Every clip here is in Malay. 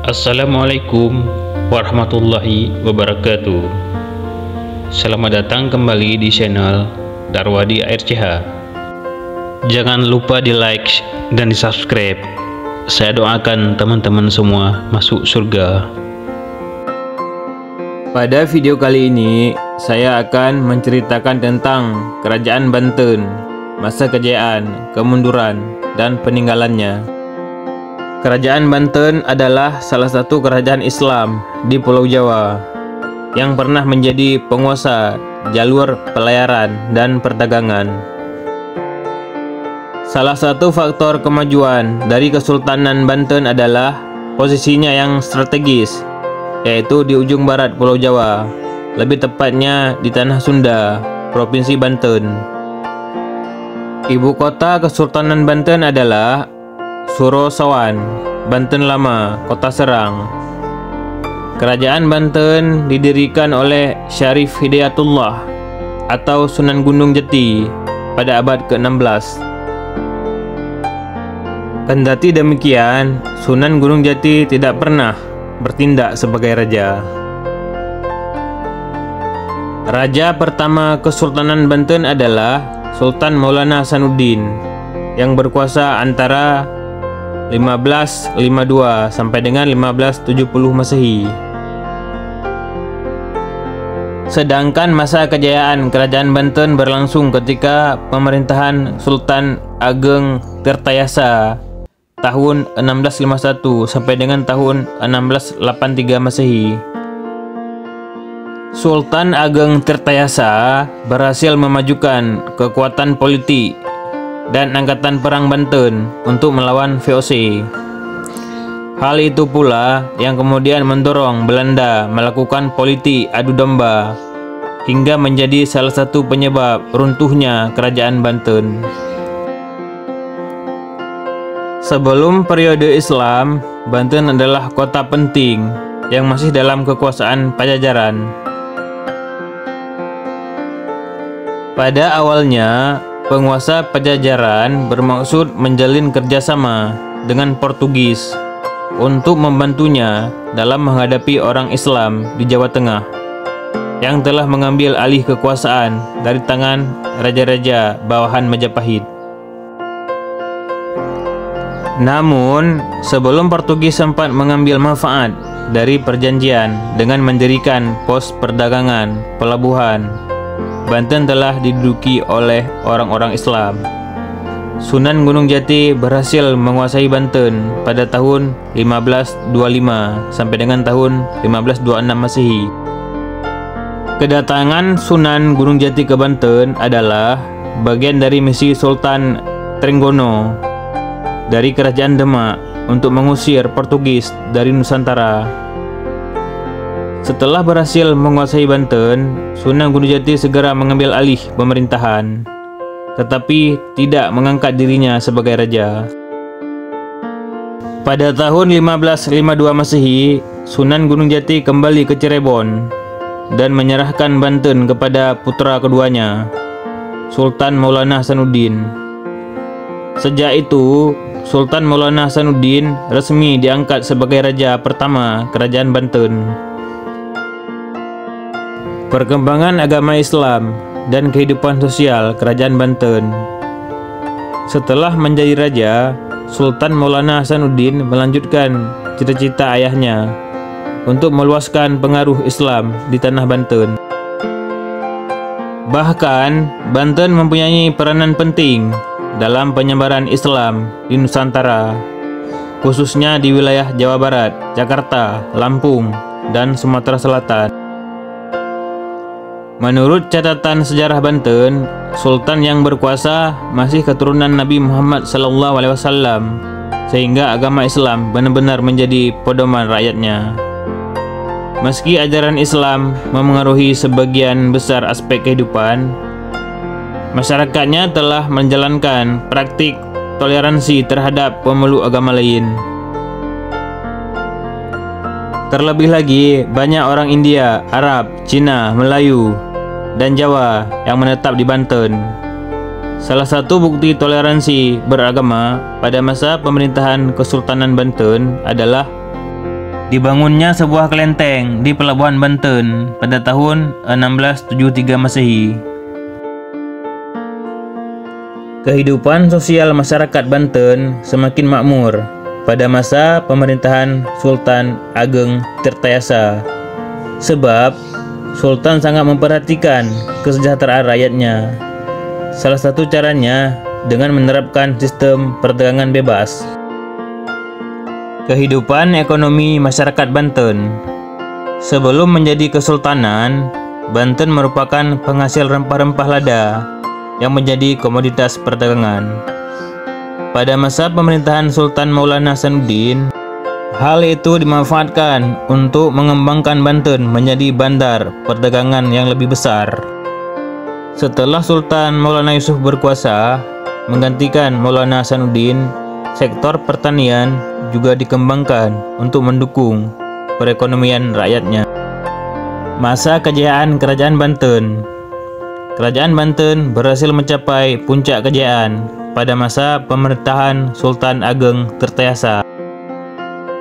Assalamualaikum warahmatullahi wabarakatuh. Selamat datang kembali di channel Darwadi ARCH. Jangan lupa di like dan di subscribe. Saya doakan teman-teman semua masuk surga. Pada video kali ini saya akan menceritakan tentang Kerajaan Banten, masa kejayaan, kemunduran, dan peninggalannya. Kerajaan Banten adalah salah satu kerajaan Islam di Pulau Jawa yang pernah menjadi penguasa jalur pelayaran dan perdagangan. Salah satu faktor kemajuan dari Kesultanan Banten adalah posisinya yang strategis, yaitu di ujung barat Pulau Jawa, lebih tepatnya di Tanah Sunda, Provinsi Banten. Ibu kota Kesultanan Banten adalah Surosawan, Banten Lama, Kota Serang. Kerajaan Banten didirikan oleh Syarif Hidayatullah atau Sunan Gunung Jati pada abad ke-16. Kendati demikian, Sunan Gunung Jati tidak pernah bertindak sebagai raja. Raja pertama Kesultanan Banten adalah Sultan Maulana Hasanuddin yang berkuasa antara 1552 sampai dengan 1570 Masehi. Sedangkan masa kejayaan Kerajaan Banten berlangsung ketika pemerintahan Sultan Ageng Tirtayasa tahun 1651 sampai dengan tahun 1683 Masehi. Sultan Ageng Tirtayasa berhasil memajukan kekuatan politik dan angkatan perang Banten untuk melawan VOC. Hal itu pula yang kemudian mendorong Belanda melakukan politik adu domba hingga menjadi salah satu penyebab runtuhnya Kerajaan Banten. Sebelum periode Islam, Banten adalah kota penting yang masih dalam kekuasaan Pajajaran. Pada awalnya, penguasa Pajajaran bermaksud menjalin kerjasama dengan Portugis untuk membantunya dalam menghadapi orang Islam di Jawa Tengah yang telah mengambil alih kekuasaan dari tangan raja-raja bawahan Majapahit. Namun, sebelum Portugis sempat mengambil manfaat dari perjanjian dengan mendirikan pos perdagangan, pelabuhan, Banten telah diduduki oleh orang-orang Islam. Sunan Gunung Jati berhasil menguasai Banten pada tahun 1525 sampai dengan tahun 1526 Masehi. Kedatangan Sunan Gunung Jati ke Banten adalah bagian dari misi Sultan Trenggono dari Kerajaan Demak untuk mengusir Portugis dari Nusantara. Setelah berhasil menguasai Banten, Sunan Gunung Jati segera mengambil alih pemerintahan, tetapi tidak mengangkat dirinya sebagai raja. Pada tahun 1552 Masehi, Sunan Gunung Jati kembali ke Cirebon dan menyerahkan Banten kepada putra keduanya, Sultan Maulana Hasanuddin. Sejak itu, Sultan Maulana Hasanuddin resmi diangkat sebagai raja pertama Kerajaan Banten. Perkembangan agama Islam dan kehidupan sosial Kerajaan Banten. Setelah menjadi raja, Sultan Maulana Hasanuddin melanjutkan cita-cita ayahnya untuk meluaskan pengaruh Islam di tanah Banten. Bahkan, Banten mempunyai peranan penting dalam penyebaran Islam di Nusantara, khususnya di wilayah Jawa Barat, Jakarta, Lampung, dan Sumatera Selatan. Menurut catatan sejarah Banten, Sultan yang berkuasa masih keturunan Nabi Muhammad SAW, sehingga agama Islam benar-benar menjadi pedoman rakyatnya. Meski ajaran Islam memengaruhi sebagian besar aspek kehidupan, masyarakatnya telah menjalankan praktik toleransi terhadap pemeluk agama lain. Terlebih lagi, banyak orang India, Arab, Cina, Melayu, dan Jawa yang menetap di Banten. Salah satu bukti toleransi beragama pada masa pemerintahan Kesultanan Banten adalah Dibangunnya sebuah kelenteng di Pelabuhan Banten pada tahun 1673 Masehi. Kehidupan sosial masyarakat Banten semakin makmur pada masa pemerintahan Sultan Ageng Tirtayasa, sebab Sultan sangat memperhatikan kesejahteraan rakyatnya. Salah satu caranya dengan menerapkan sistem perdagangan bebas. Kehidupan ekonomi masyarakat Banten. Sebelum menjadi kesultanan, Banten merupakan penghasil rempah-rempah lada yang menjadi komoditas perdagangan. Pada masa pemerintahan Sultan Maulana Hasanuddin, hal itu dimanfaatkan untuk mengembangkan Banten menjadi bandar perdagangan yang lebih besar. Setelah Sultan Maulana Yusuf berkuasa, menggantikan Maulana Hasanuddin, sektor pertanian juga dikembangkan untuk mendukung perekonomian rakyatnya. Masa kejayaan Kerajaan Banten. Kerajaan Banten berhasil mencapai puncak kejayaan pada masa pemerintahan Sultan Ageng Tirtayasa.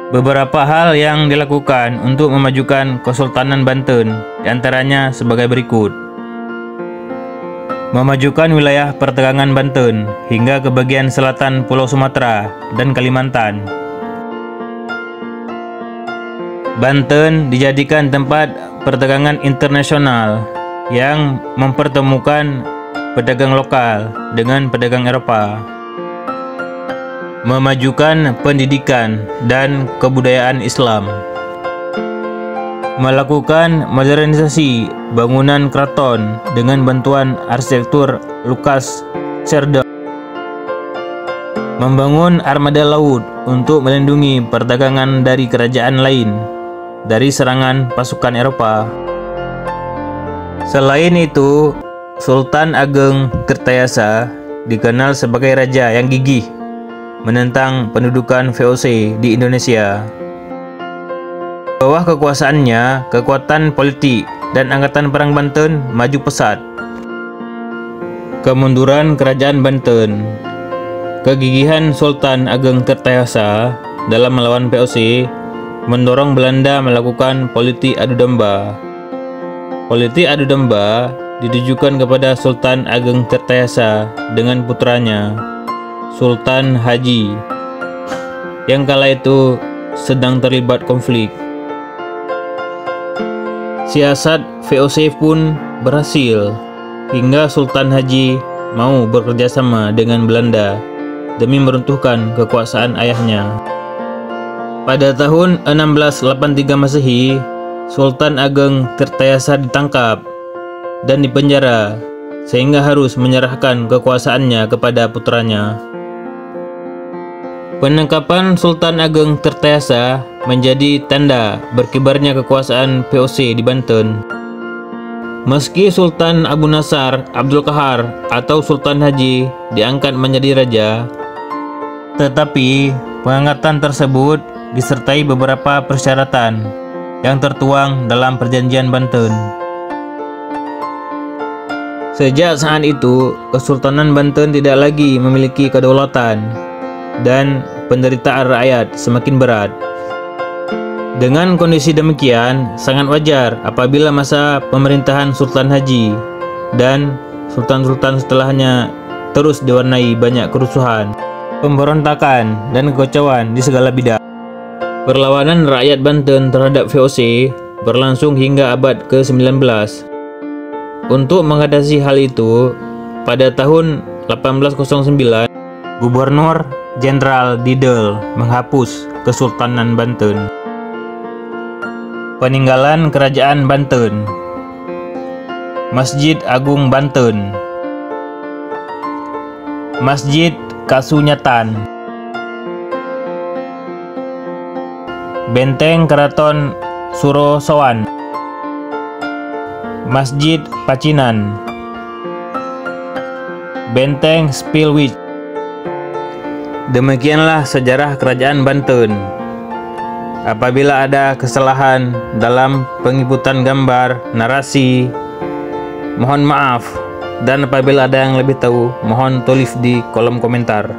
Beberapa hal yang dilakukan untuk memajukan Kesultanan Banten, diantaranya sebagai berikut. Memajukan wilayah perdagangan Banten hingga ke bagian selatan Pulau Sumatera dan Kalimantan. Banten dijadikan tempat perdagangan internasional yang mempertemukan pedagang lokal dengan pedagang Eropa. Memajukan pendidikan dan kebudayaan Islam. Melakukan modernisasi bangunan keraton dengan bantuan arsitektur Lucas Cerdà. Membangun armada laut untuk melindungi perdagangan dari kerajaan lain dari serangan pasukan Eropa. Selain itu, Sultan Ageng Tirtayasa dikenal sebagai raja yang gigih menentang pendudukan VOC di Indonesia. Di bawah kekuasaannya, kekuatan politik dan angkatan perang Banten maju pesat. Kemunduran Kerajaan Banten. Kegigihan Sultan Ageng Tirtayasa dalam melawan VOC mendorong Belanda melakukan politik adu domba. Politik adu domba ditujukan kepada Sultan Ageng Tirtayasa dengan putranya, Sultan Haji, yang kala itu sedang terlibat konflik. Siasat VOC pun berhasil hingga Sultan Haji mau bekerja sama dengan Belanda demi meruntuhkan kekuasaan ayahnya. Pada tahun 1683 Masehi, Sultan Ageng Tirtayasa ditangkap dan dipenjara sehingga harus menyerahkan kekuasaannya kepada putranya. Penangkapan Sultan Ageng Tirtayasa menjadi tanda berkibarnya kekuasaan VOC di Banten. Meski Sultan Abu Nasar Abdul Qahar atau Sultan Haji diangkat menjadi raja, tetapi pengangkatan tersebut disertai beberapa persyaratan yang tertuang dalam Perjanjian Banten. Sejak saat itu, Kesultanan Banten tidak lagi memiliki kedaulatan dan penderitaan rakyat semakin berat. Dengan kondisi demikian, sangat wajar apabila masa pemerintahan Sultan Haji dan sultan-sultan setelahnya terus diwarnai banyak kerusuhan, pemberontakan, dan kekacauan di segala bidang. Perlawanan rakyat Banten terhadap VOC berlangsung hingga abad ke-19. Untuk mengatasi hal itu, pada tahun 1809, Gubernur Jenderal Didel menghapus Kesultanan Banten. Peninggalan Kerajaan Banten. Masjid Agung Banten. Masjid Kasunyatan. Benteng Keraton Surosowan. Masjid Pacinan. Benteng Spilwich. Demikianlah sejarah Kerajaan Banten. Apabila ada kesalahan dalam penginputan gambar, narasi, mohon maaf. Dan apabila ada yang lebih tahu, mohon tulis di kolom komentar.